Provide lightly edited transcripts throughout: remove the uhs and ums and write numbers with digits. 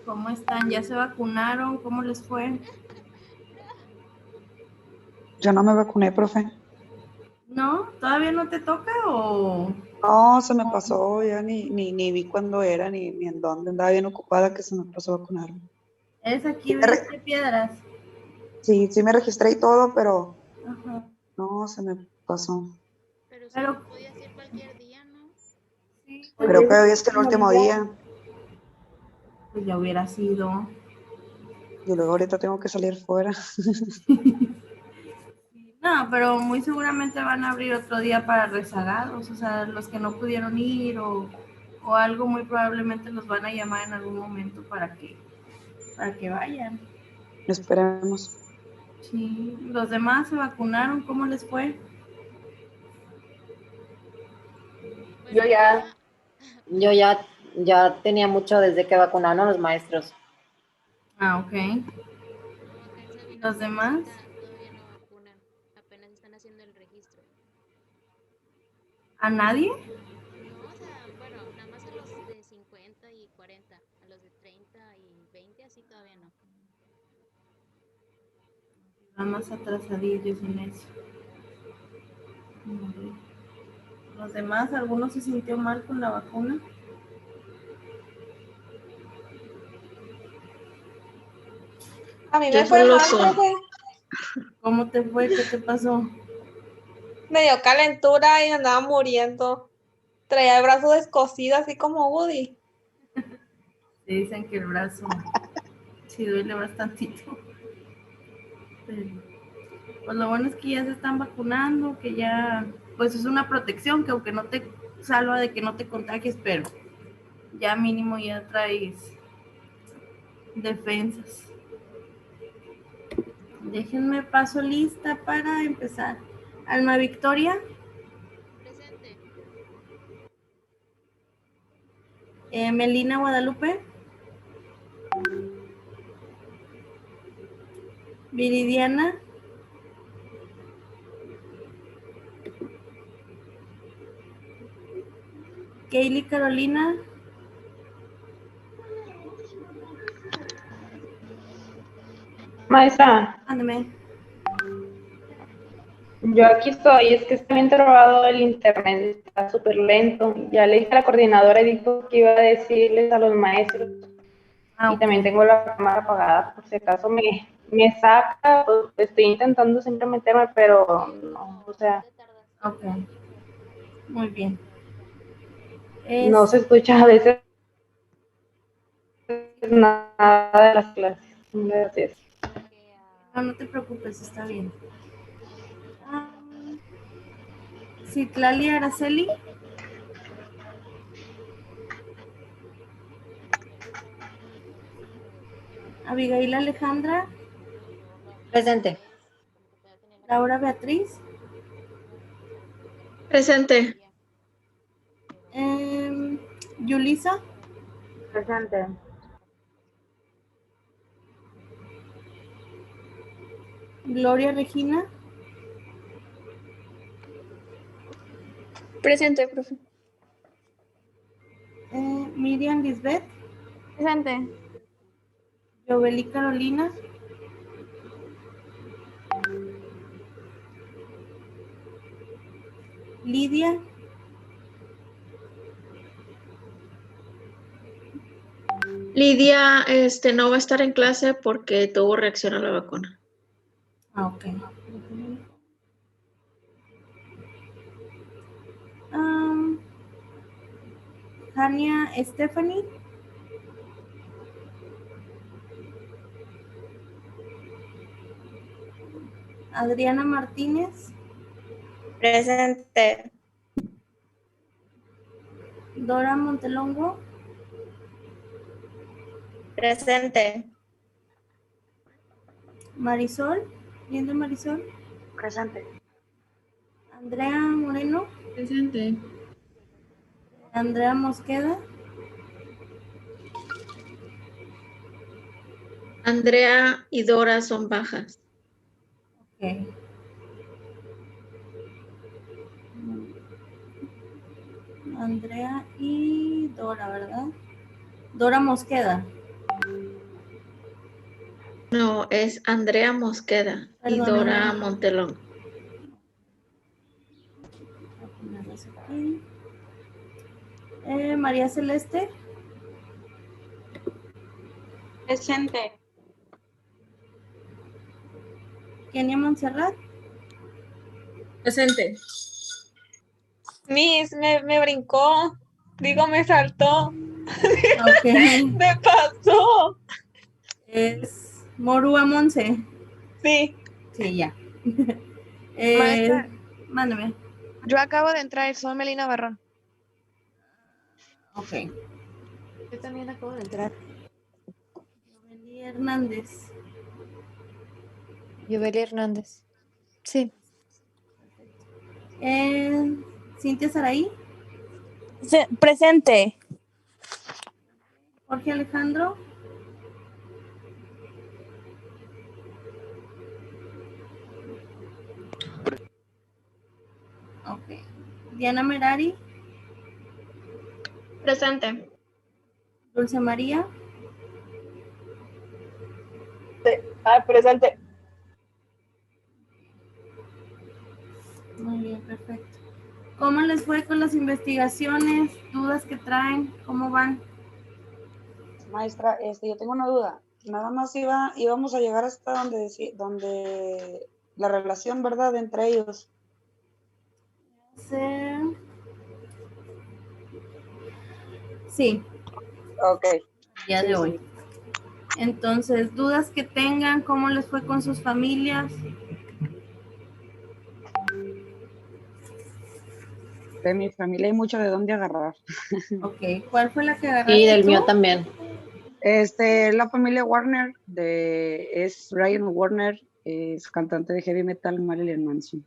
¿Cómo están? ¿Ya se vacunaron? ¿Cómo les fue? Yo no me vacuné, profe. ¿No? ¿Todavía no te toca o...? No, se me pasó, ya ni vi cuándo era, ni en dónde. Andaba bien ocupada que se me pasó a vacunarme. ¿Es aquí de Piedras? Sí, me registré y todo, pero Ajá. no, se me pasó. Pero si Pero podías ir cualquier día, ¿no? sí, Creo que hoy es el último día. pues ya hubiera sido. Y luego ahorita tengo que salir fuera. No, pero muy seguramente van a abrir otro día para rezagados, o sea, los que no pudieron ir o algo, muy probablemente los van a llamar en algún momento para que vayan. Esperemos. Sí, los demás se vacunaron, ¿cómo les fue? Bueno, Yo ya tenía mucho desde que vacunaron a los maestros. Ah, ok. no, acá en Sabino ¿Los demás? todavía no vacunan. Apenas están haciendo el registro. ¿A nadie? No, o sea, bueno, nada más a los de 50 y 40. A los de 30 y 20, así todavía no. Nada más atrasadillos en eso. ¿Los demás, alguno se sintió mal con la vacuna? A mí me fue mal, profe. ¿Cómo te fue? ¿Qué te pasó? Me dio calentura y andaba muriendo. Traía el brazo descosido, así como Woody. Te dicen que el brazo sí duele bastantito. Pero, pues lo bueno es que ya se están vacunando, que ya, pues es una protección que aunque no te salva de que no te contagies, pero ya mínimo ya traes defensas. Déjenme paso lista para empezar. Alma Victoria, Presente. Melina Guadalupe, Viridiana, Kaylee Carolina, Maestra, ándame. yo aquí estoy, es que está bien trabado el internet, está súper lento. Ya le dije a la coordinadora y dijo que iba a decirles a los maestros. Y también Ok. tengo la cámara apagada, por si acaso me saca, pues, estoy intentando siempre meterme, pero no, o sea, Ok, muy bien. no se escucha a veces nada de las clases. Gracias. No, no te preocupes, está bien. Citlali Araceli, Abigail Alejandra, Presente. Laura Beatriz, Presente. Yulisa, Presente. Gloria Regina, Presente, profe. Miriam Lisbeth, Presente. Yoveli Carolina, Lidia, Lidia, no va a estar en clase porque tuvo reacción a la vacuna. ok. Jania Stephanie, Adriana Martínez, Presente. Dora Montelongo, Presente. Marisol, bien de Marisol. Presente. Andrea Moreno, Presente. Andrea Mosqueda, Andrea y Dora son bajas. ok. Andrea y Dora, ¿verdad? Dora Mosqueda. No, es Andrea Mosqueda y Perdónenme. Dora Montelón. Voy a ponerlas aquí. María Celeste, Presente. Kenia Montserrat, Presente. Miss, me brincó. Digo, me saltó. ok. Me pasó. Es Morúa Monse. Sí. Sí, ya. Maestra. Mándame. Yo acabo de entrar, soy Melina Barrón. Ok. Yo también acabo de entrar. Yoveli Hernández. Yoveli Hernández. Sí. Cintia Saraí, Presente. Jorge Alejandro, ok. Diana Merari, Presente. Dulce María, Presente. muy bien, perfecto. ¿Cómo les fue con las investigaciones? ¿Dudas que traen? ¿Cómo van? Maestra, yo tengo una duda. Nada más íbamos a llegar hasta donde la relación, ¿verdad?, entre ellos. Sí. Ok. Día Sí, de sí. hoy. Entonces, dudas que tengan, ¿cómo les fue con sus familias? De mi familia hay mucho de dónde agarrar. Ok, ¿cuál fue la que agarraste Y del tú? mío también. La familia Warner, es Ryan Warner, es cantante de heavy metal, Marilyn Manson.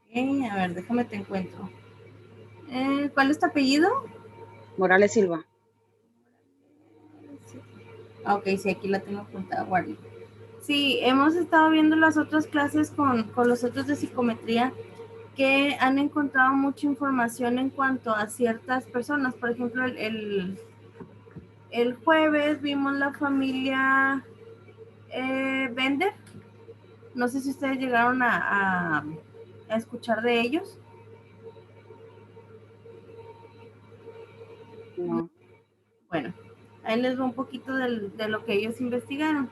Ok, a ver, déjame te encuentro. ¿Cuál es tu apellido? Morales Silva. Ok, sí, aquí la tengo apuntada, Warner. Sí, hemos estado viendo las otras clases con los otros de psicometría que han encontrado mucha información en cuanto a ciertas personas. Por ejemplo, el jueves vimos la familia Bender. No sé si ustedes llegaron a escuchar de ellos. No. Bueno, ahí les va un poquito de lo que ellos investigaron.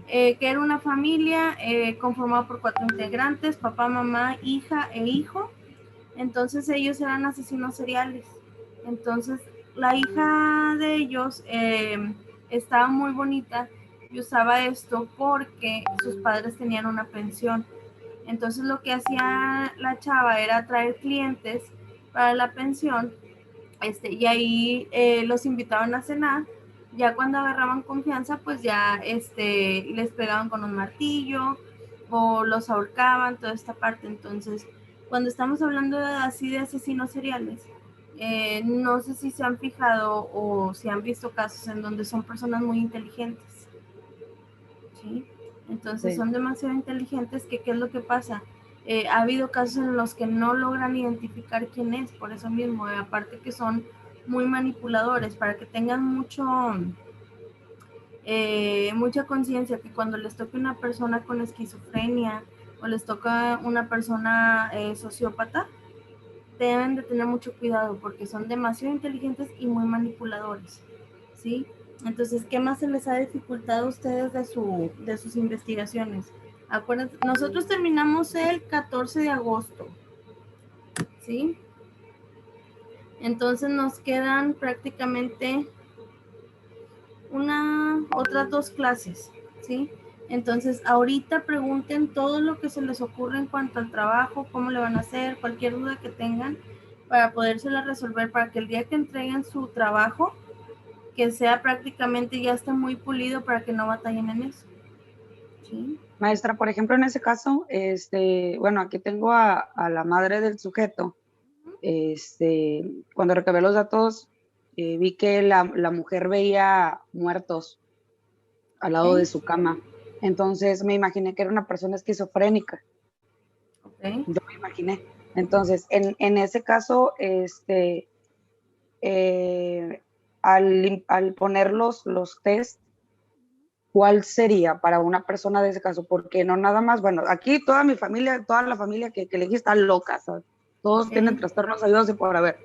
Que era una familia conformada por 4 integrantes, papá, mamá, hija e hijo. Entonces ellos eran asesinos seriales. Entonces la hija de ellos estaba muy bonita y usaba esto porque sus padres tenían una pensión. Entonces lo que hacía la chava era traer clientes para la pensión, y ahí los invitaban a cenar. Ya cuando agarraban confianza, pues ya les pegaban con un martillo o los ahorcaban, toda esta parte. Entonces, cuando estamos hablando así de asesinos seriales, no sé si se han fijado o si han visto casos en donde son personas muy inteligentes, ¿sí? Entonces Sí. son demasiado inteligentes que ¿qué es lo que pasa? Ha habido casos en los que no logran identificar quién es, por eso mismo, aparte que son muy manipuladores, para que tengan mucha conciencia que cuando les toque una persona con esquizofrenia o les toca una persona sociópata, deben de tener mucho cuidado porque son demasiado inteligentes y muy manipuladores, ¿sí? Entonces, ¿qué más se les ha dificultado a ustedes de sus investigaciones? Acuérdense, nosotros terminamos el 14 de agosto, ¿sí? Entonces nos quedan prácticamente otras 2 clases, ¿sí? Entonces, ahorita pregunten todo lo que se les ocurre en cuanto al trabajo, cómo le van a hacer, cualquier duda que tengan, para podérsela resolver, para que el día que entreguen su trabajo, que sea prácticamente ya esté muy pulido para que no batallen en eso, Sí. Maestra, por ejemplo, en ese caso, bueno, aquí tengo a la madre del sujeto. Cuando recabé los datos, vi que la mujer veía muertos al lado de su cama. Entonces me imaginé que era una persona esquizofrénica. Ok. Yo me imaginé. Entonces, en ese caso, al poner los test, ¿cuál sería para una persona de ese caso? Porque no nada más, bueno, aquí toda mi familia, toda la familia que elegí está loca, ¿sabes? Todos tienen trastornos habidos y por haber.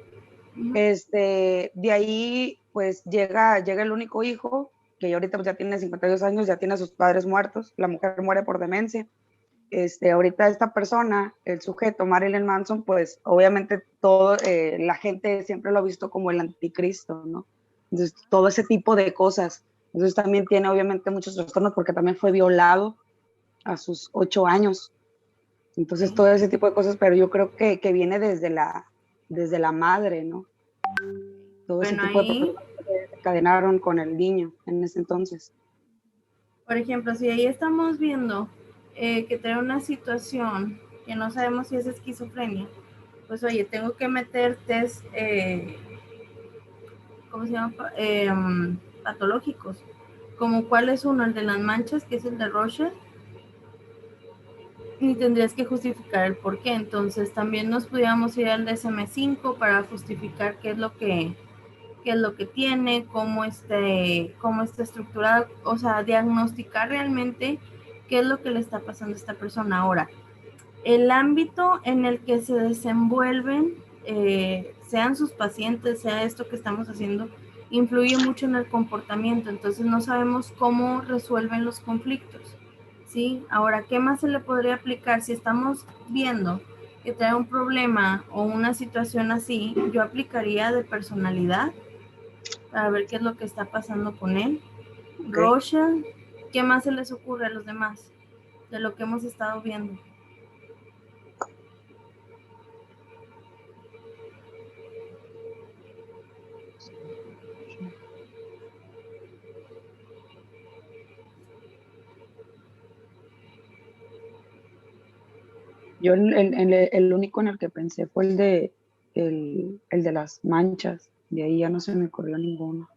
De ahí, pues llega el único hijo, que ahorita pues, ya tiene 52 años, ya tiene a sus padres muertos, la mujer muere por demencia. Ahorita esta persona, el sujeto, Marilyn Manson, pues obviamente la gente siempre lo ha visto como el anticristo, ¿no? Entonces, todo ese tipo de cosas. Entonces también tiene obviamente muchos trastornos porque también fue violado a sus 8 años. Entonces todo ese tipo de cosas, pero yo creo que viene desde la madre, ¿no? Todo ese tipo de problemas que se encadenaron con el niño en ese entonces. Por ejemplo, si ahí estamos viendo que trae una situación que no sabemos si es esquizofrenia, pues oye, tengo que meter test, ¿cómo se llama? Patológicos. Como cuál es uno, el de las manchas, que es el de Roche, y tendrías que justificar el por qué. Entonces también nos pudiéramos ir al DSM-5 para justificar qué es lo que tiene, cómo está estructurado, o sea, diagnosticar realmente qué es lo que le está pasando a esta persona. Ahora, el ámbito en el que se desenvuelven, sean sus pacientes, sea esto que estamos haciendo, influye mucho en el comportamiento, entonces no sabemos cómo resuelven los conflictos, ¿sí? Ahora, ¿qué más se le podría aplicar? Si estamos viendo que trae un problema o una situación así, yo aplicaría de personalidad, para ver qué es lo que está pasando con él. Okay. Rochelle, ¿qué más se les ocurre a los demás de lo que hemos estado viendo? Yo el único en el que pensé fue el de las manchas, de ahí ya no se me ocurrió ninguno.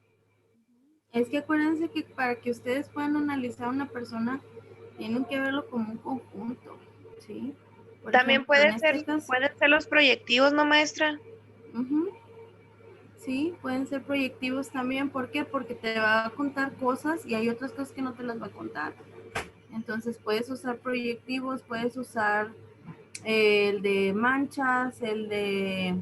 Es que acuérdense que para que ustedes puedan analizar a una persona, tienen que verlo como un conjunto, ¿sí? Por también ejemplo, pueden ser los proyectivos, ¿no, maestra? Sí, pueden ser proyectivos también. ¿Por qué? Porque te va a contar cosas y hay otras cosas que no te las va a contar. Entonces puedes usar proyectivos, puedes usar el de manchas, el de...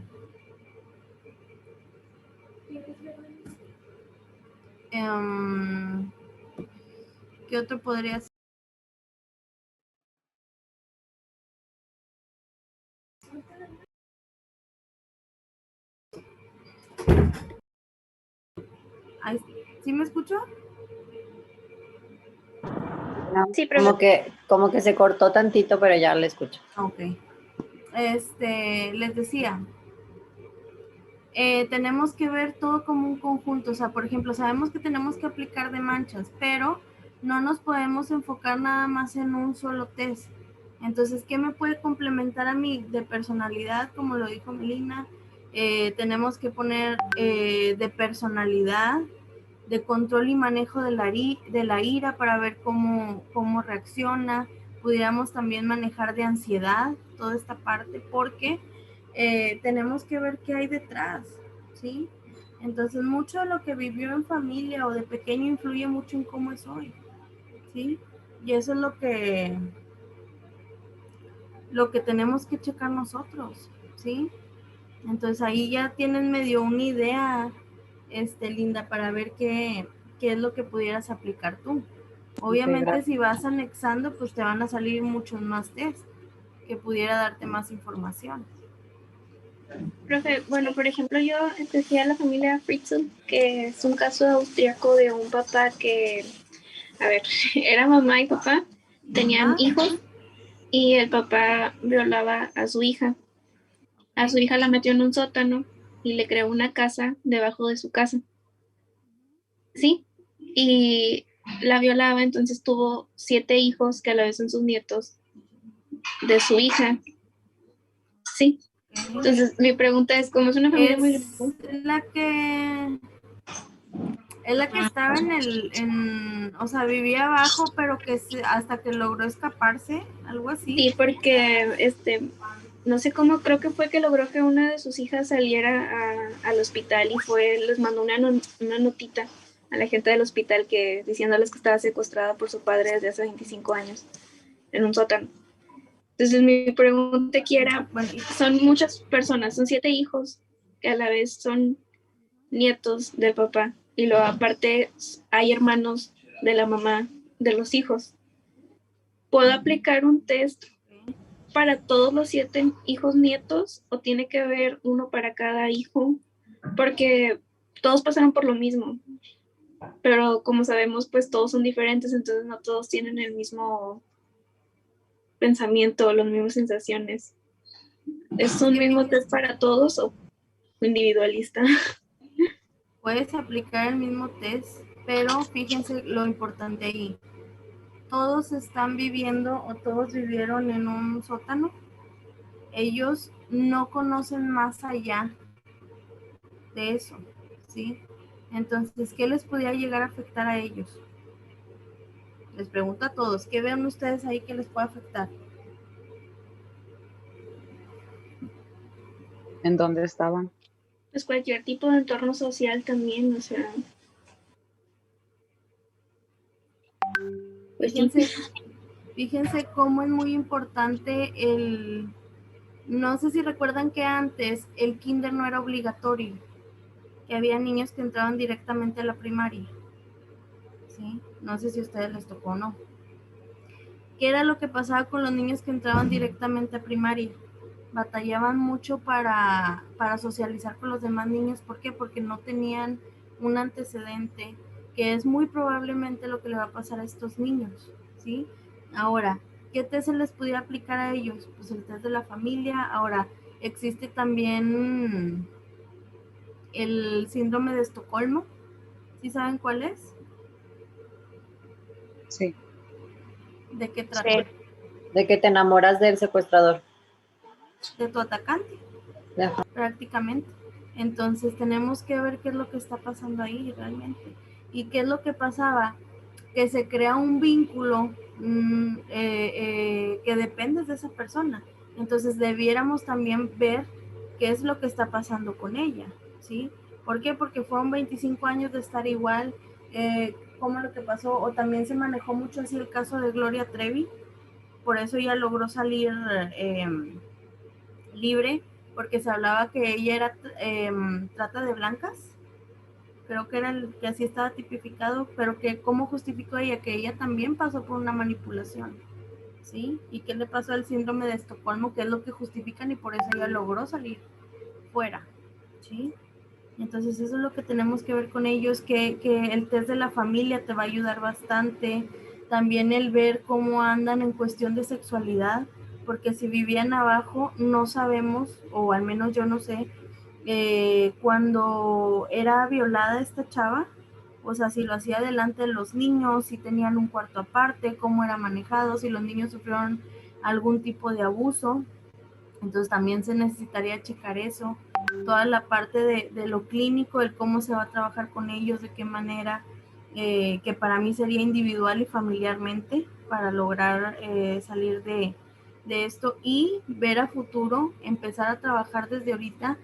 ¿qué otro podría ser? ¿Sí me escuchó? Sí, como que se cortó tantito, pero ya le escucho. Ok. Les decía, tenemos que ver todo como un conjunto. O sea, por ejemplo, sabemos que tenemos que aplicar de manchas, pero no nos podemos enfocar nada más en un solo test. Entonces, ¿qué me puede complementar a mí de personalidad? Como lo dijo Melina, tenemos que poner de personalidad, de control y manejo de la ira para ver cómo reacciona. Pudiéramos también manejar de ansiedad toda esta parte, porque tenemos que ver qué hay detrás, ¿sí? Entonces, mucho de lo que vivió en familia o de pequeño influye mucho en cómo es hoy, ¿sí? Y eso es lo que tenemos que checar nosotros, ¿sí? Entonces, ahí ya tienen medio una idea, Linda, para ver qué es lo que pudieras aplicar tú. Obviamente, okay, si vas anexando, pues te van a salir muchos más test que pudiera darte más información. Profe, bueno, por ejemplo, yo empecé a la familia Fritzl, que es un caso austriaco de un papá que, a ver, era mamá y papá, tenían hijos, y el papá violaba a su hija. A su hija la metió en un sótano y le creó una casa debajo de su casa. Sí, y la violaba, entonces tuvo 7 hijos que a la vez son sus nietos de su hija. Sí. Entonces mi pregunta es, ¿cómo es una familia muy grande? Es la que estaba o sea, vivía abajo, pero que hasta que logró escaparse, algo así. Sí, porque no sé cómo, creo que fue que logró que una de sus hijas saliera al hospital y les mandó una notita a la gente del hospital diciéndoles que estaba secuestrada por su padre desde hace 25 años en un sótano. Entonces mi pregunta aquí era, son muchas personas, son 7 hijos que a la vez son nietos del papá y luego aparte hay hermanos de la mamá de los hijos. ¿Puedo aplicar un test para todos los 7 hijos nietos o tiene que haber uno para cada hijo? Porque todos pasaron por lo mismo, pero como sabemos, pues todos son diferentes, entonces no todos tienen el mismo pensamiento, las mismas sensaciones. ¿Es un mismo test para todos o individualista? Puedes aplicar el mismo test, pero fíjense lo importante ahí. Todos están viviendo o todos vivieron en un sótano. Ellos no conocen más allá de eso, ¿sí? Entonces, ¿qué les podría llegar a afectar a ellos? Les pregunto a todos, ¿qué ven ustedes ahí que les puede afectar? ¿En dónde estaban? Pues cualquier tipo de entorno social también, o sea. Pues fíjense cómo es muy importante no sé si recuerdan que antes el kinder no era obligatorio, que había niños que entraban directamente a la primaria, ¿sí? No sé si a ustedes les tocó o no. ¿Qué era lo que pasaba con los niños que entraban directamente a primaria? Batallaban mucho para socializar con los demás niños. ¿Por qué? Porque no tenían un antecedente, que es muy probablemente lo que le va a pasar a estos niños, ¿sí? Ahora, ¿qué test se les podía aplicar a ellos? Pues el test de la familia. Ahora, existe también el síndrome de Estocolmo. ¿Sí saben cuál es? Sí. ¿De qué trata? Sí. De que te enamoras del secuestrador. De tu atacante. Ajá. Prácticamente. Entonces tenemos que ver qué es lo que está pasando ahí realmente. ¿Y qué es lo que pasaba? Que se crea un vínculo que depende de esa persona. Entonces debiéramos también ver qué es lo que está pasando con ella, ¿sí? ¿Por qué? Porque fueron 25 años de estar igual, como lo que pasó, o también se manejó mucho así el caso de Gloria Trevi, por eso ella logró salir libre, porque se hablaba que ella era trata de blancas, creo que era el que así estaba tipificado, pero que cómo justificó ella que ella también pasó por una manipulación, ¿sí? Y qué le pasó al síndrome de Estocolmo, que es lo que justifican y por eso ella logró salir fuera, ¿sí? Entonces eso es lo que tenemos que ver con ellos, que el test de la familia te va a ayudar bastante, también el ver cómo andan en cuestión de sexualidad, porque si vivían abajo no sabemos, o al menos yo no sé, cuando era violada esta chava, o sea, si lo hacía delante de los niños, si tenían un cuarto aparte, cómo era manejado, si los niños sufrieron algún tipo de abuso, entonces también se necesitaría checar eso, toda la parte de lo clínico, el cómo se va a trabajar con ellos, de qué manera, que para mí sería individual y familiarmente para lograr salir de esto y ver a futuro, empezar a trabajar desde ahorita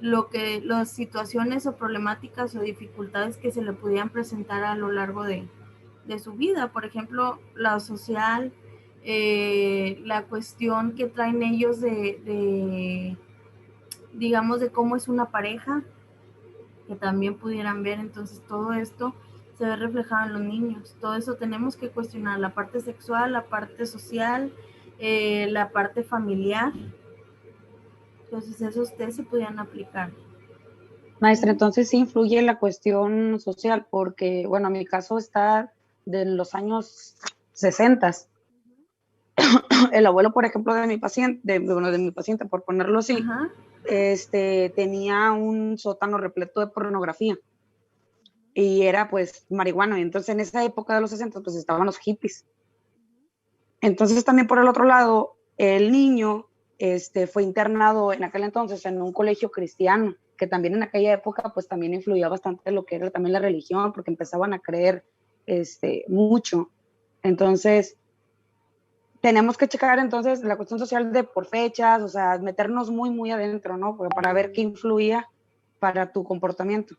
las situaciones o problemáticas o dificultades que se le pudieran presentar a lo largo de su vida, por ejemplo, la social, la cuestión que traen ellos digamos, de cómo es una pareja, que también pudieran ver, entonces todo esto se ve reflejado en los niños, todo eso tenemos que cuestionar, la parte sexual, la parte social, la parte familiar, entonces esos test se pudieran aplicar. Maestra, entonces sí influye la cuestión social, porque, bueno, mi caso está de los años 60. El abuelo, por ejemplo, de mi paciente, de mi paciente, por ponerlo así, tenía un sótano repleto de pornografía. y era pues marihuana. Y entonces en esa época de los 60 pues estaban los hippies. Entonces también por el otro lado, el niño fue internado en aquel entonces en un colegio cristiano, que también en aquella época pues también influía bastante lo que era también la religión, porque empezaban a creer mucho. Entonces tenemos que checar entonces la cuestión social de por fechas, o sea, meternos muy, muy adentro, ¿no? Para ver qué influía para tu comportamiento.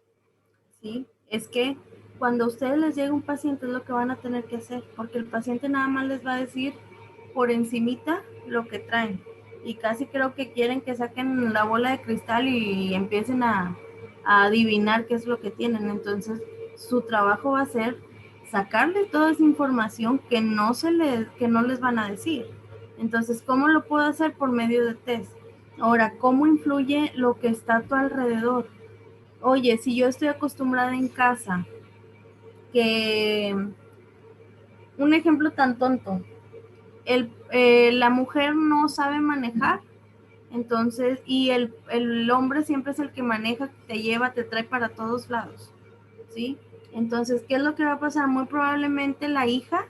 Sí, es que cuando a ustedes les llega un paciente es lo que van a tener que hacer, porque el paciente nada más les va a decir por encimita lo que traen, y casi creo que quieren que saquen la bola de cristal y empiecen a adivinar qué es lo que tienen. Entonces su trabajo va a ser sacarles toda esa información que no les van a decir. Entonces, ¿cómo lo puedo hacer? Por medio de test. Ahora, ¿cómo influye lo que está a tu alrededor? Oye, si yo estoy acostumbrada en casa, que un ejemplo tan tonto, la mujer no sabe manejar, entonces, y el hombre siempre es el que maneja, te lleva, te trae para todos lados, ¿sí? Entonces, ¿qué es lo que va a pasar? Muy probablemente la hija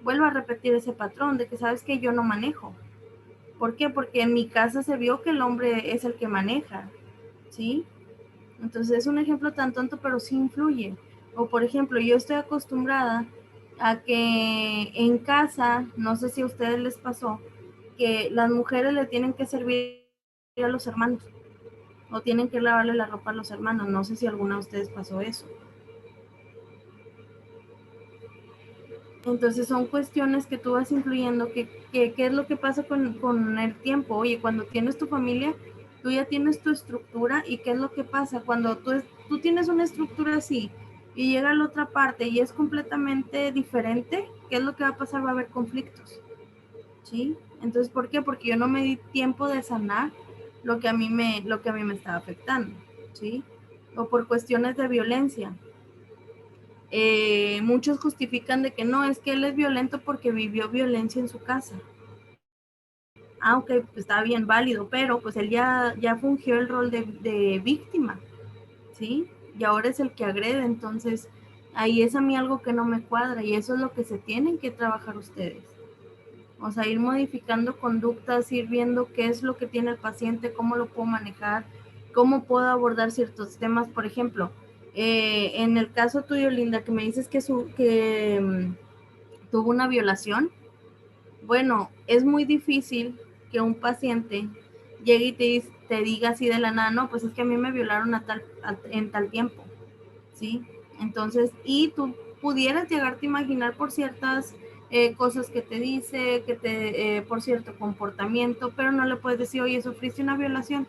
vuelva a repetir ese patrón de que sabes que yo no manejo. ¿Por qué? Porque en mi casa se vio que el hombre es el que maneja, ¿sí? Entonces es un ejemplo tan tonto, pero sí influye. O por ejemplo, yo estoy acostumbrada a que en casa, no sé si a ustedes les pasó, que las mujeres le tienen que servir a los hermanos o tienen que lavarle la ropa a los hermanos. No sé si alguna de ustedes pasó eso. Entonces son cuestiones que tú vas influyendo, qué es lo que pasa con el tiempo. Oye, cuando tienes tu familia, tú ya tienes tu estructura, y qué es lo que pasa cuando tú tienes una estructura así y llega a la otra parte y es completamente diferente. ¿Qué es lo que va a pasar? Va a haber conflictos, ¿sí? Entonces, ¿por qué? Porque yo no me di tiempo de sanar lo que a mí me estaba afectando, ¿sí? O por cuestiones de violencia. Muchos justifican de que no, es que él es violento porque vivió violencia en su casa. Aunque pues, está bien válido, pero pues él ya fungió el rol de víctima, ¿sí? Y ahora es el que agrede. Entonces ahí es a mí algo que no me cuadra, y eso es lo que se tienen que trabajar ustedes. O sea, ir modificando conductas, ir viendo qué es lo que tiene el paciente, cómo lo puedo manejar, cómo puedo abordar ciertos temas. Por ejemplo, en el caso tuyo, Linda, que me dices que tuvo una violación. Bueno, es muy difícil que un paciente llegue y te diga así de la nada, no, pues es que a mí me violaron en tal tiempo, ¿sí? Entonces, y tú pudieras llegarte a imaginar por ciertas cosas que te dice, por cierto comportamiento, pero no le puedes decir, oye, sufriste una violación.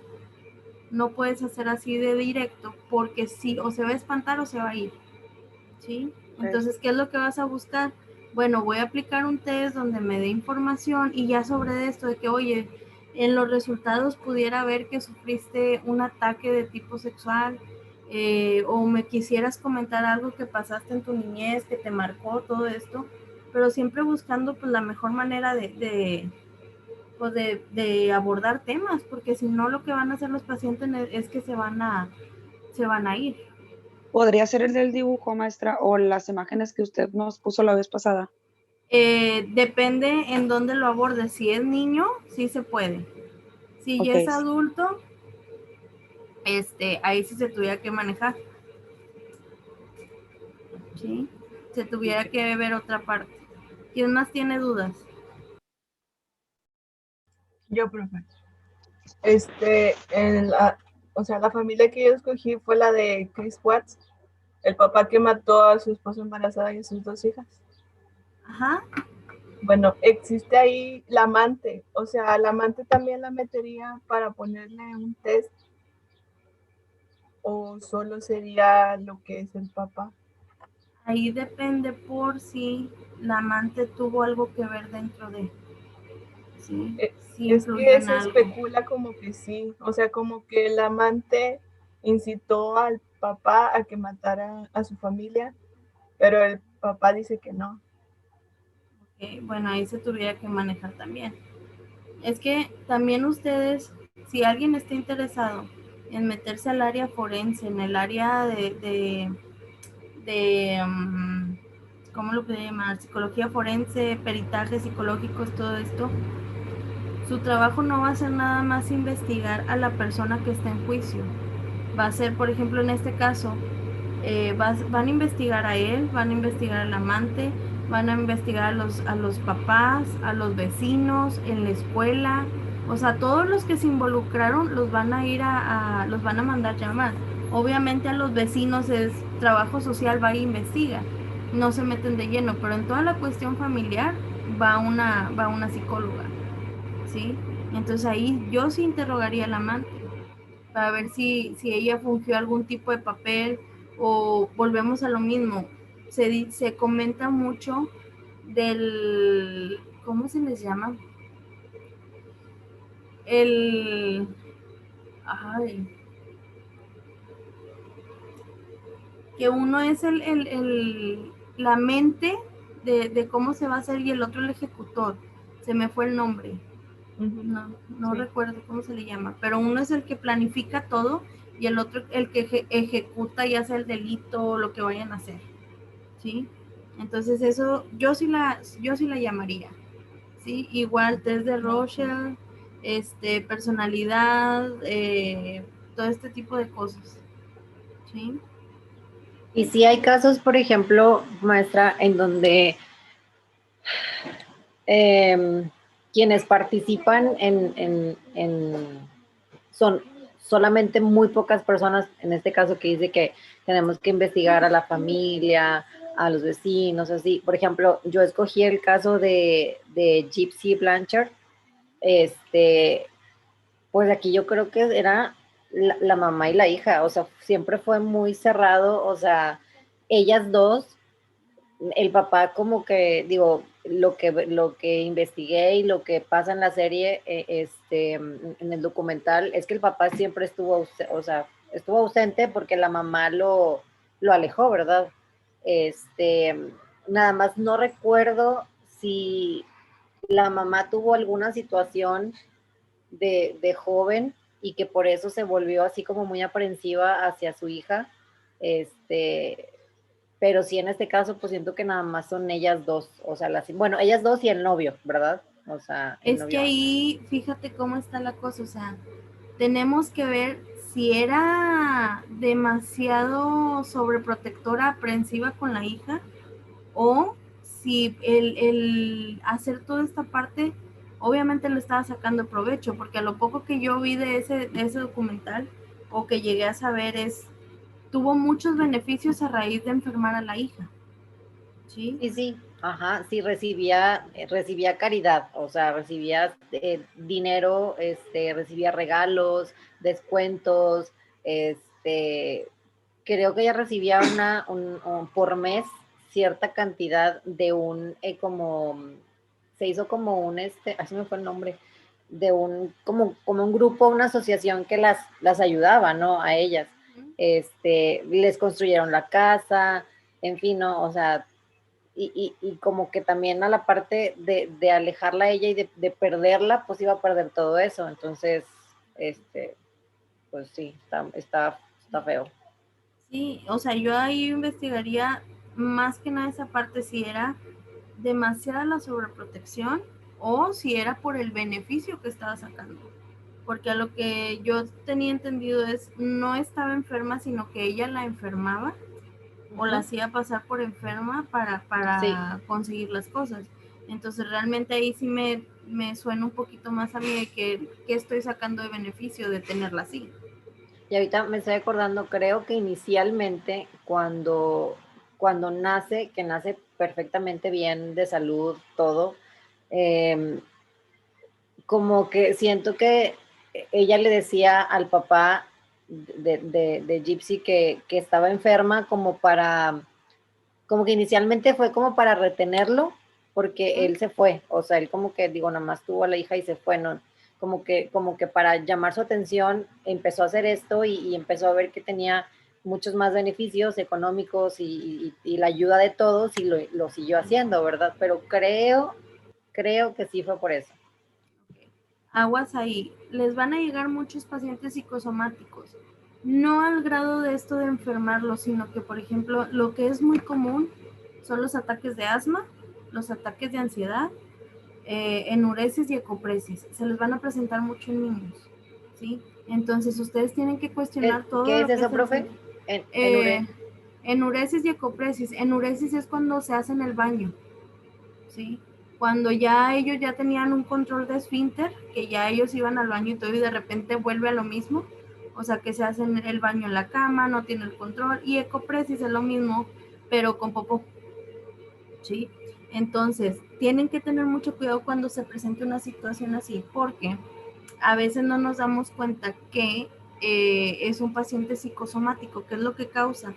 No puedes hacer así de directo, porque sí, o se va a espantar o se va a ir, ¿sí? Entonces, ¿qué es lo que vas a buscar? Bueno, voy a aplicar un test donde me dé información, y ya sobre esto de que, oye, en los resultados pudiera ver que sufriste un ataque de tipo sexual, o me quisieras comentar algo que pasaste en tu niñez, que te marcó todo esto, pero siempre buscando pues la mejor manera de abordar temas, porque si no lo que van a hacer los pacientes es que se van a ir. ¿Podría ser el del dibujo, maestra, o las imágenes que usted nos puso la vez pasada? Depende en dónde lo abordes. Si es niño, sí se puede. Si ya es adulto, ahí sí se tuviera que manejar. ¿Sí? Se tuviera que ver otra parte. ¿Quién más tiene dudas? Yo, profe. O sea, la familia que yo escogí fue la de Chris Watts, el papá que mató a su esposa embarazada y a sus 2 hijas. Ajá. Bueno, existe ahí la amante, o sea, la amante también la metería para ponerle un test, o solo sería lo que es el papá. Ahí depende por si la amante tuvo algo que ver dentro de. Sí, sí, es que se especula como que sí, o sea, como que el amante incitó al papá a que matara a su familia, pero el papá dice que no. Okay, bueno, ahí se tuviera que manejar también. Es que también ustedes, si alguien está interesado en meterse al área forense, en el área de ¿cómo lo puede llamar? Psicología forense, peritajes psicológicos, todo esto. Su trabajo no va a ser nada más investigar a la persona que está en juicio. Va a ser, por ejemplo, en este caso, van a investigar a él, van a investigar al amante, van a investigar a los papás, a los vecinos, en la escuela. O sea, todos los que se involucraron los van a ir los van a mandar llamar. Obviamente a los vecinos es trabajo social, va y investiga. No se meten de lleno, pero en toda la cuestión familiar va una psicóloga, ¿sí? Entonces ahí yo sí interrogaría al amante para ver si ella fungió algún tipo de papel o volvemos a lo mismo. Se comenta mucho del, ¿cómo se les llama? Que uno es la mente de cómo se va a hacer y el otro el ejecutor. Se me fue el nombre. No Sí. recuerdo cómo se le llama, pero uno es el que planifica todo y el otro el que ejecuta ya sea el delito o lo que vayan a hacer, ¿sí? Entonces eso yo sí la llamaría, ¿sí? Igual test de Rorschach, personalidad, todo este tipo de cosas, ¿sí? Y si hay casos, por ejemplo, maestra, en donde quienes participan son solamente muy pocas personas, en este caso que dice que tenemos que investigar a la familia, a los vecinos, así. Por ejemplo, yo escogí el caso de Gypsy Blanchard. Pues aquí yo creo que era la mamá y la hija, o sea, siempre fue muy cerrado, o sea, ellas dos, el papá como que, digo, lo que investigué y lo que pasa en la serie, en el documental, es que el papá siempre estuvo, o sea, estuvo ausente porque la mamá lo alejó, ¿verdad? Nada más no recuerdo si la mamá tuvo alguna situación de joven y que por eso se volvió así como muy aprensiva hacia su hija, pero sí en este caso pues siento que nada más son ellas dos, o sea, bueno, ellas dos y el novio, ¿verdad? O sea, el Es novio. que ahí, fíjate cómo está la cosa, o sea, tenemos que ver si era demasiado sobreprotectora, aprensiva con la hija, o si el hacer toda esta parte, obviamente le estaba sacando provecho, porque a lo poco que yo vi de ese documental, o que llegué a saber tuvo muchos beneficios a raíz de enfermar a la hija. ¿Sí? Sí, ajá, sí recibía caridad, o sea, recibía dinero, recibía regalos, descuentos, creo que ella recibía por mes cierta cantidad de se hizo como así me fue el nombre, como un grupo, una asociación que las ayudaba, ¿no? A ellas. Les construyeron la casa, en fin, ¿no? O sea, y como que también a la parte de alejarla a ella y de perderla, pues iba a perder todo eso. Entonces, pues sí, está feo. Sí, o sea, yo ahí investigaría más que nada esa parte, si era demasiada la sobreprotección o si era por el beneficio que estaba sacando. Porque a lo que yo tenía entendido no estaba enferma, sino que ella la enfermaba o la hacía pasar por enferma para Sí. conseguir las cosas. Entonces realmente ahí sí me suena un poquito más a mí de que estoy sacando de beneficio de tenerla así. Y ahorita me estoy acordando, creo que inicialmente cuando nace, que nace perfectamente bien de salud, todo, como que siento que ella le decía al papá de Gypsy que estaba enferma como que inicialmente fue como para retenerlo, porque él se fue, o sea, él como que, digo, nada más tuvo a la hija y se fue, ¿no? Como que para llamar su atención empezó a hacer esto y empezó a ver que tenía muchos más beneficios económicos y la ayuda de todos y lo siguió haciendo, ¿verdad? Pero creo que sí fue por eso. Aguas ahí, les van a llegar muchos pacientes psicosomáticos. No al grado de esto de enfermarlo, sino que, por ejemplo, lo que es muy común son los ataques de asma, los ataques de ansiedad, enuresis y ecopresis. Se les van a presentar mucho en niños, ¿sí? Entonces, ustedes tienen que cuestionar todo ¿Qué es lo que eso, profe? Enuresis y ecopresis. Enuresis es cuando se hace en el baño, ¿sí? Cuando ya ellos ya tenían un control de esfínter, que ya ellos iban al baño y todo y de repente vuelve a lo mismo, o sea que se hacen el baño en la cama, no tiene el control, y ecopresis es lo mismo, pero con popó, ¿sí? Entonces, tienen que tener mucho cuidado cuando se presente una situación así, porque a veces no nos damos cuenta que es un paciente psicosomático. ¿Qué es lo que causa?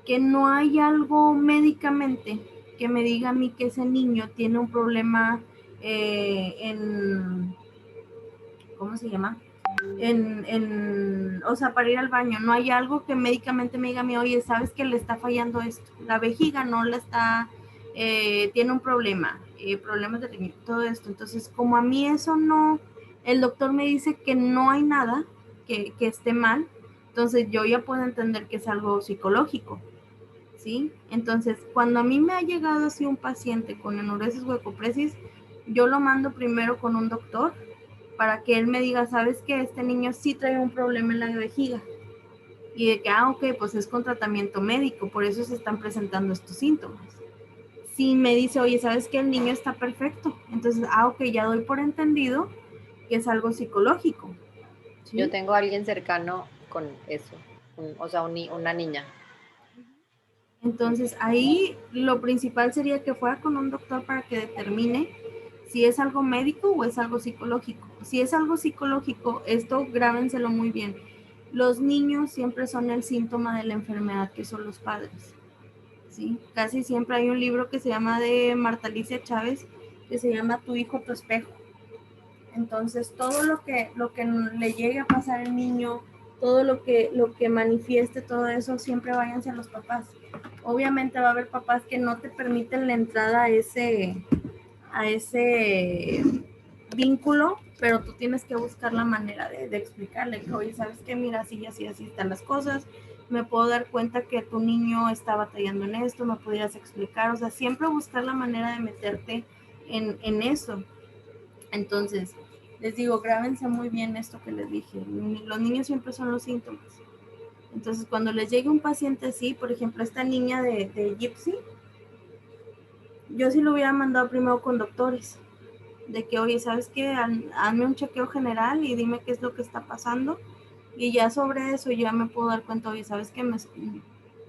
Que no hay algo médicamente que me diga a mí que ese niño tiene un problema ¿cómo se llama? O sea, para ir al baño, no hay algo que médicamente me diga a mí, oye, ¿sabes que le está fallando esto? La vejiga no le está, tiene un problema, problemas de riñón, todo esto. Entonces, como a mí eso no, el doctor me dice que no hay nada que esté mal, entonces yo ya puedo entender que es algo psicológico, ¿sí? Entonces, cuando a mí me ha llegado así un paciente con enuresis o ecopresis, yo lo mando primero con un doctor para que él me diga, ¿sabes que este niño sí trae un problema en la vejiga? Y de que, ok, pues es con tratamiento médico, por eso se están presentando estos síntomas. Si me dice, oye, ¿sabes que el niño está perfecto? Entonces, ok, ya doy por entendido que es algo psicológico. ¿Sí? Yo tengo a alguien cercano con eso, o sea, una niña. Entonces, ahí lo principal sería que fuera con un doctor para que determine si es algo médico o es algo psicológico. Si es algo psicológico, esto grábenselo muy bien. Los niños siempre son el síntoma de la enfermedad que son los padres, ¿sí? Casi siempre hay un libro que se llama de Marta Alicia Chávez, que se llama Tu hijo, tu espejo. Entonces, todo lo que le llegue a pasar al niño, todo lo que manifieste, todo eso, siempre váyanse a los papás. Obviamente va a haber papás que no te permiten la entrada a ese vínculo, pero tú tienes que buscar la manera de explicarle que, oye, ¿sabes qué? Mira, así están las cosas, me puedo dar cuenta que tu niño está batallando en esto, me podrías explicar, o sea, siempre buscar la manera de meterte en eso. Entonces, les digo, grábense muy bien esto que les dije, los niños siempre son los síntomas. Entonces, cuando les llegue un paciente así, por ejemplo, esta niña de Gypsy, yo sí lo hubiera mandado primero con doctores, de que, oye, ¿sabes qué? Hazme un chequeo general y dime qué es lo que está pasando. Y ya sobre eso ya me puedo dar cuenta, oye, ¿sabes qué?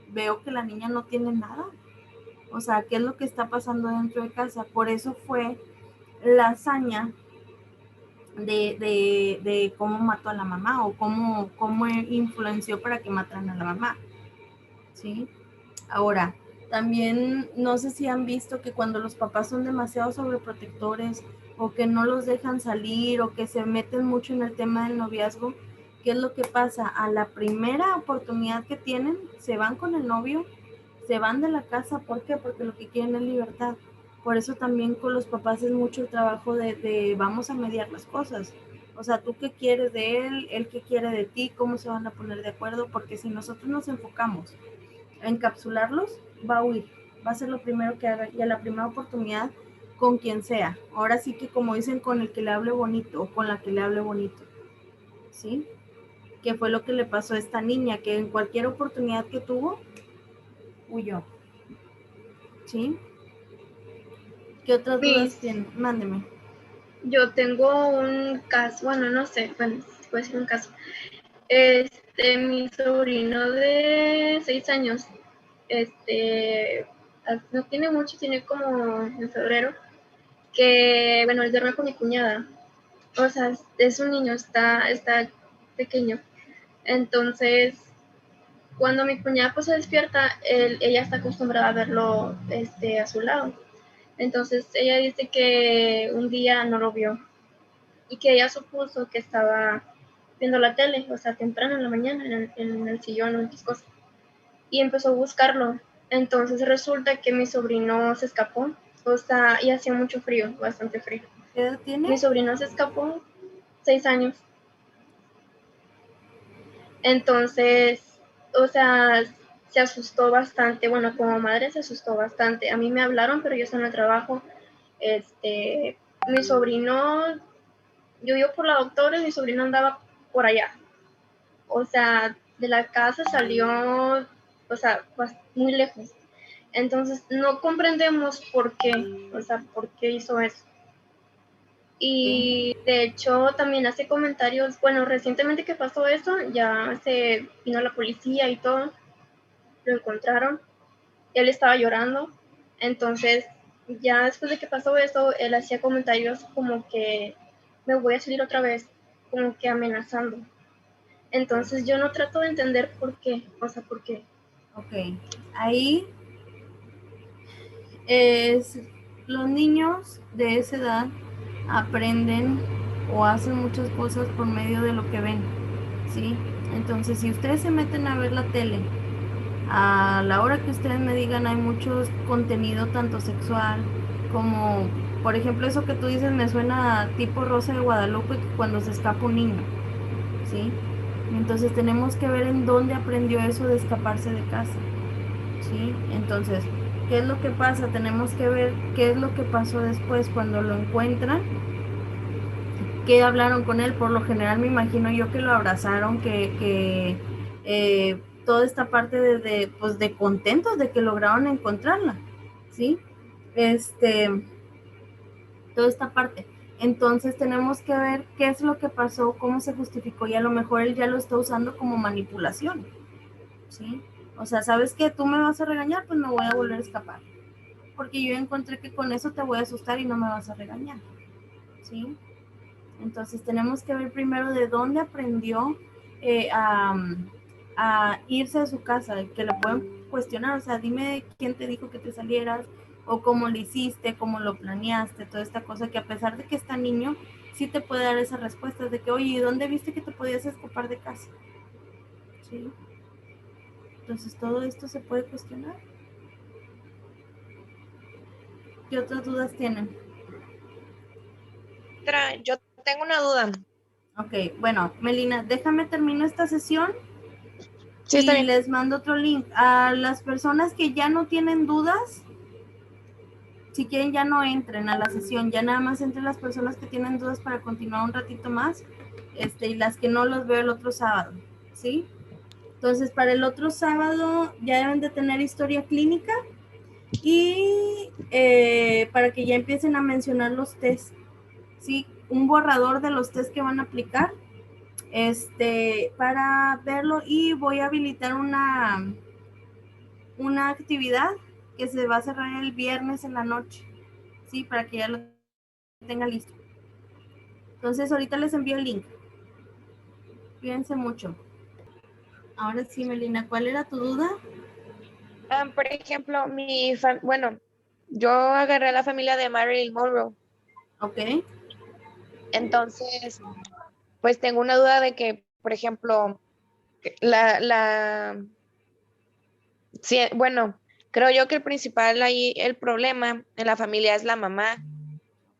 Veo que la niña no tiene nada. O sea, ¿qué es lo que está pasando dentro de casa? Por eso fue la hazaña de cómo mató a la mamá o cómo influenció para que mataran a la mamá, ¿sí? Ahora, también no sé si han visto que cuando los papás son demasiado sobreprotectores o que no los dejan salir o que se meten mucho en el tema del noviazgo, ¿qué es lo que pasa? A la primera oportunidad que tienen, se van con el novio, se van de la casa. ¿Por qué? Porque lo que quieren es libertad. Por eso también con los papás es mucho el trabajo de vamos a mediar las cosas. O sea, tú qué quieres de él qué quiere de ti, cómo se van a poner de acuerdo, porque si nosotros nos enfocamos a encapsularlos, va a huir, va a ser lo primero que haga y a la primera oportunidad con quien sea. Ahora sí que como dicen, con el que le hable bonito o con la que le hable bonito, ¿sí? Que fue lo que le pasó a esta niña, que en cualquier oportunidad que tuvo, huyó, ¿sí? ¿Qué otras dudas tienen? Mándeme. Yo tengo un caso, bueno, no sé, bueno, puede ser un caso. Mi sobrino de 6 años, no tiene mucho, tiene como en febrero, que, bueno, él duerme con mi cuñada. O sea, es un niño, está pequeño. Entonces, cuando mi cuñada pues se despierta, ella está acostumbrada a verlo a su lado. Entonces, ella dice que un día no lo vio y que ella supuso que estaba viendo la tele, o sea, temprano en la mañana, en el sillón o en otras cosas. Y empezó a buscarlo. Entonces resulta que mi sobrino se escapó, o sea, y hacía mucho frío, bastante frío. ¿Qué edad tiene? Mi sobrino se escapó, 6 años. Entonces, o sea, se asustó bastante, bueno, como madre se asustó bastante. A mí me hablaron, pero yo estaba en el trabajo. Mi sobrino, yo vivo por la doctora y mi sobrino andaba por allá. O sea, de la casa salió, o sea, muy lejos. Entonces, no comprendemos por qué, o sea, por qué hizo eso. Y de hecho también hace comentarios, bueno, recientemente que pasó eso, ya se vino la policía y todo, lo encontraron, él estaba llorando, entonces ya después de que pasó eso, él hacía comentarios como que me voy a salir otra vez, como que amenazando. Entonces yo no trato de entender por qué, o sea, por qué. Ok, ahí los niños de esa edad aprenden o hacen muchas cosas por medio de lo que ven, ¿sí? Entonces, si ustedes se meten a ver la tele, a la hora que ustedes me digan, hay mucho contenido tanto sexual como, por ejemplo, eso que tú dices me suena tipo Rosa de Guadalupe, cuando se escapa un niño, ¿sí? Entonces tenemos que ver en dónde aprendió eso de escaparse de casa, ¿sí? Entonces, ¿qué es lo que pasa? Tenemos que ver qué es lo que pasó después cuando lo encuentran, qué hablaron con él. Por lo general me imagino yo que lo abrazaron, toda esta parte pues de contentos de que lograron encontrarla, ¿sí? Toda esta parte. Entonces tenemos que ver qué es lo que pasó, cómo se justificó, y a lo mejor él ya lo está usando como manipulación, ¿sí? O sea, ¿sabes qué? Tú me vas a regañar, pues me voy a volver a escapar, porque yo encontré que con eso te voy a asustar y no me vas a regañar, ¿sí? Entonces tenemos que ver primero de dónde aprendió a irse de su casa, que le pueden cuestionar, o sea, dime quién te dijo que te salieras, o cómo lo hiciste, cómo lo planeaste, toda esta cosa que a pesar de que está niño, sí te puede dar esas respuestas de que, oye, ¿dónde viste que te podías escapar de casa? ¿Sí? Entonces todo esto se puede cuestionar. ¿Qué otras dudas tienen? Yo tengo una duda. Ok, bueno, Melina, déjame terminar esta sesión Sí, está y bien. les mando otro link. A las personas que ya no tienen dudas, si quieren ya no entren a la sesión, ya nada más entren las personas que tienen dudas para continuar un ratito más, y las que no los veo el otro sábado, ¿sí? Entonces, para el otro sábado ya deben de tener historia clínica y para que ya empiecen a mencionar los test, ¿sí? Un borrador de los test que van a aplicar, para verlo, y voy a habilitar una actividad que se va a cerrar el viernes en la noche, ¿sí? Para que ya lo tenga listo. Entonces, ahorita les envío el link. Cuídense mucho. Ahora sí, Melina, ¿cuál era tu duda? Por ejemplo, bueno, yo agarré a la familia de Marilyn Monroe. Ok. Entonces, pues tengo una duda de que, por ejemplo, sí, bueno, creo yo que el principal ahí, el problema en la familia es la mamá.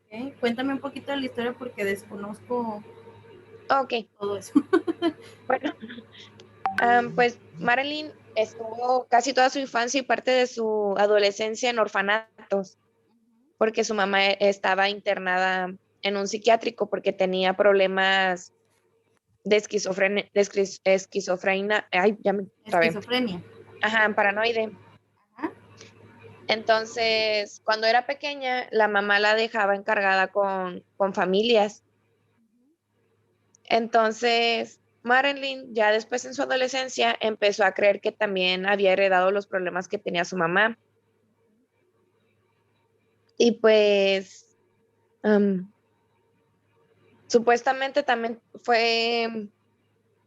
Okay. Cuéntame un poquito de la historia porque desconozco todo eso. Bueno, pues Marilyn estuvo casi toda su infancia y parte de su adolescencia en orfanatos, porque su mamá estaba internada en un psiquiátrico porque tenía problemas de esquizofrenia, ay, ya me trabé. Esquizofrenia. Ajá, paranoide. Ajá. Entonces, cuando era pequeña, la mamá la dejaba encargada con familias. Entonces, Marilyn ya después en su adolescencia empezó a creer que también había heredado los problemas que tenía su mamá. Y pues, supuestamente también fue,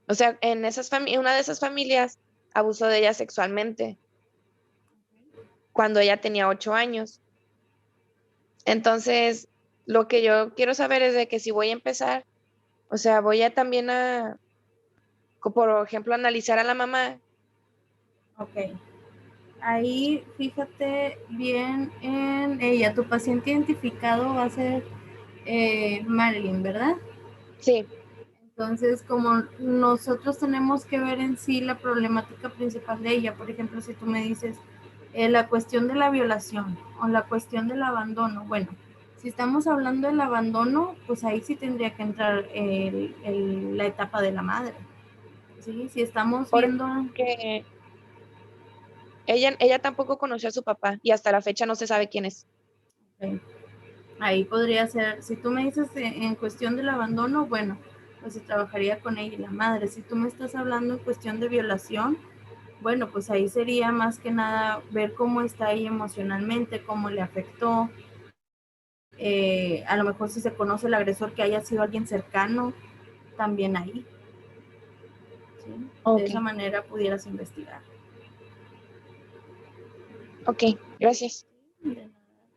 o sea, en una de esas familias abusó de ella sexualmente cuando ella tenía 8 años. Entonces, lo que yo quiero saber es de que si voy a empezar, o sea, voy a también por ejemplo, analizar a la mamá. Ok. Ahí fíjate bien en ella. Tu paciente identificado va a ser Marilyn, ¿verdad? Sí. Entonces, como nosotros tenemos que ver en sí la problemática principal de ella, por ejemplo, si tú me dices la cuestión de la violación o la cuestión del abandono, bueno, si estamos hablando del abandono, pues ahí sí tendría que entrar la etapa de la madre, ¿sí? Si estamos viendo... Porque ella tampoco conoció a su papá y hasta la fecha no se sabe quién es. Okay. Ahí podría ser, si tú me dices en cuestión del abandono, bueno, pues se trabajaría con ella y la madre. Si tú me estás hablando en cuestión de violación, bueno, pues ahí sería más que nada ver cómo está ella emocionalmente, cómo le afectó, a lo mejor si se conoce el agresor que haya sido alguien cercano, también ahí. ¿Sí? Okay. De esa manera pudieras investigar. Ok, gracias.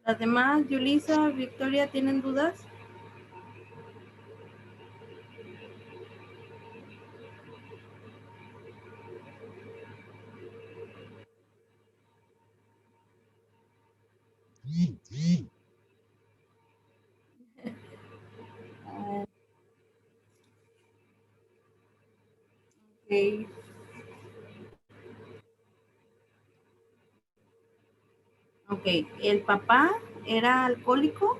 Las demás, Yulisa, Victoria, ¿tienen dudas? Okay. Ok, ¿el papá era alcohólico?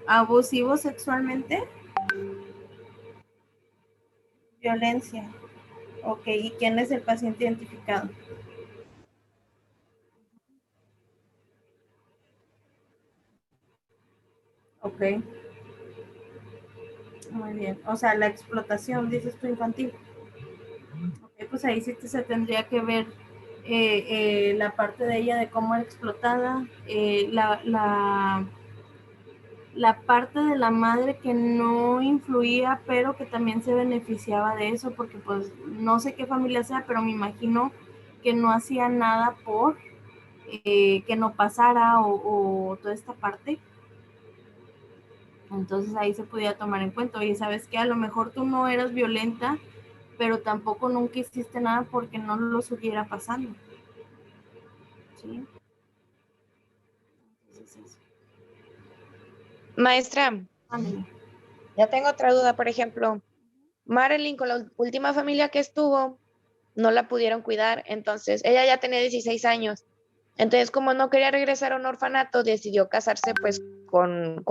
¿Abusivo sexualmente? Violencia. Ok, ¿y quién es el paciente identificado? Ok. Muy bien. O sea, la explotación, dices tú, infantil. Ok, pues ahí sí se tendría que ver la parte de ella de cómo era explotada, la parte de la madre que no influía, pero que también se beneficiaba de eso, porque pues no sé qué familia sea, pero me imagino que no hacía nada por que no pasara o toda esta parte. Entonces ahí se podía tomar en cuenta, oye, ¿sabes qué? A lo mejor tú no eras violenta, pero tampoco nunca hiciste nada porque no lo estuviera pasando. ¿Sí? Entonces eso. Maestra, ya tengo otra duda, por ejemplo, Marilyn con la última familia que estuvo, no la pudieron cuidar, entonces ella ya tenía 16 años, entonces como no quería regresar a un orfanato, decidió casarse pues con